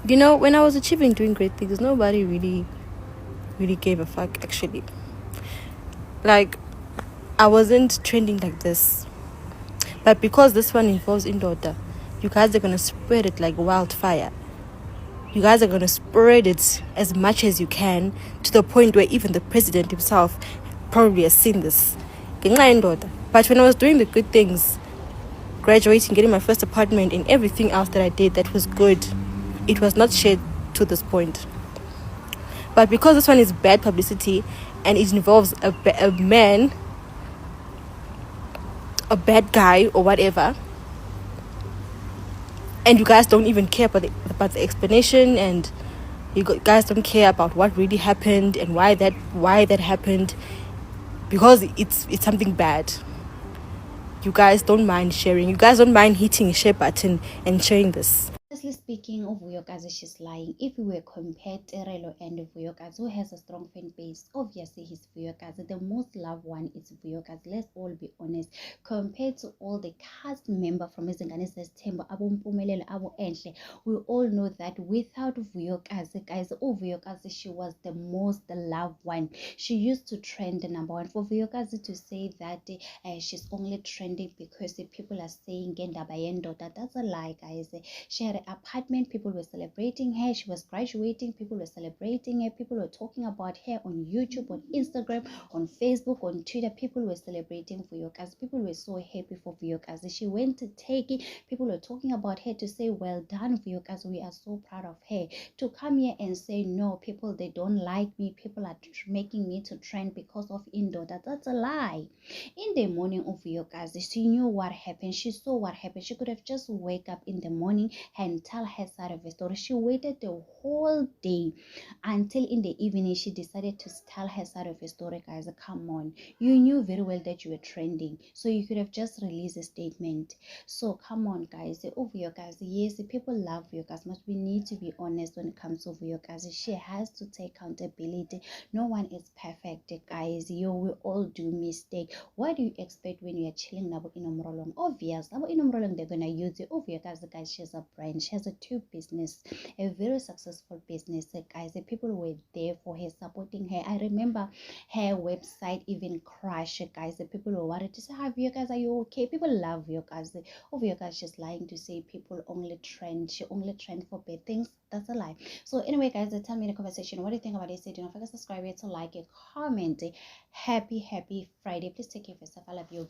You know, when I was achieving doing great things, nobody really gave a fuck, actually. Like, I wasn't trending like this. But because this one involves Indoda, you guys are going to spread it like wildfire. You guys are going to spread it as much as you can, to the point where even the president himself probably has seen this. But when I was doing the good things, graduating, getting my first apartment, and everything else that I did that was good, it was not shared to this point. But because this one is bad publicity and it involves a man, a bad guy, or whatever, and you guys don't even care about the explanation, and you guys don't care about what really happened and why that happened, because it's something bad. You guys don't mind sharing. You guys don't mind hitting a share button and sharing this. Honestly speaking, of Vuyokazi, she's lying. If we were compared Terelo and Vuyokazi, who has a strong fan base, obviously he's Vuyokazi. The most loved one is Vuyokazi. Let's all be honest. Compared to all the cast member from Izingane Temba, Abu Mpumelelo, Abu Enhle, we all know that without Vuyokazi, guys, Vuyokazi, she was the most loved one. She used to trend the number one. For Vuyokazi to say that she's only trending because people are saying Genda Bayendo, that's a lie, guys. She had an apartment, people were celebrating her. She was graduating, people were celebrating her. People were talking about her on YouTube, on Instagram, on Facebook, on Twitter. People were celebrating Vuyokazi. People were so happy for Vuyokazi. She went to Turkey. People were talking about her to say, well done, Vuyokazi. We are so proud of her. To come here and say, no, people, they don't like me. People are making me to trend because of Indo. That's a lie. In the morning of Vuyokazi, she knew what happened. She saw what happened. She could have just wake up in the morning and tell her side of the story. She waited the whole day until in the evening she decided to tell her side of the story. Guys, come on. You knew very well that you were trending, so you could have just released a statement. So come on, guys. Vuyokazi, yes, people love Vuyokazi, but we need to be honest when it comes to Vuyokazi. She has to take accountability. No one is perfect, guys. We all do mistake. What do you expect when you are chilling Nabo Inomrolong? Obvious. Nabo Inomrolong, they're gonna use it. Vuyokazi, guys, she has a brand. She has a tube business, a very successful business, guys. The people were there for her, supporting her. I remember her website even crashed, guys. The people were worried to say, "Hi, Vuyokazi, are you okay?" People love Vuyokazi. Vuyokazi, she's lying to say people only trend. She only trend for bad things. That's a lie. So anyway, guys, tell me in the conversation what do you think about this. Do not forget to subscribe, to like it, comment. Happy Friday. Please take care of yourself. I love you.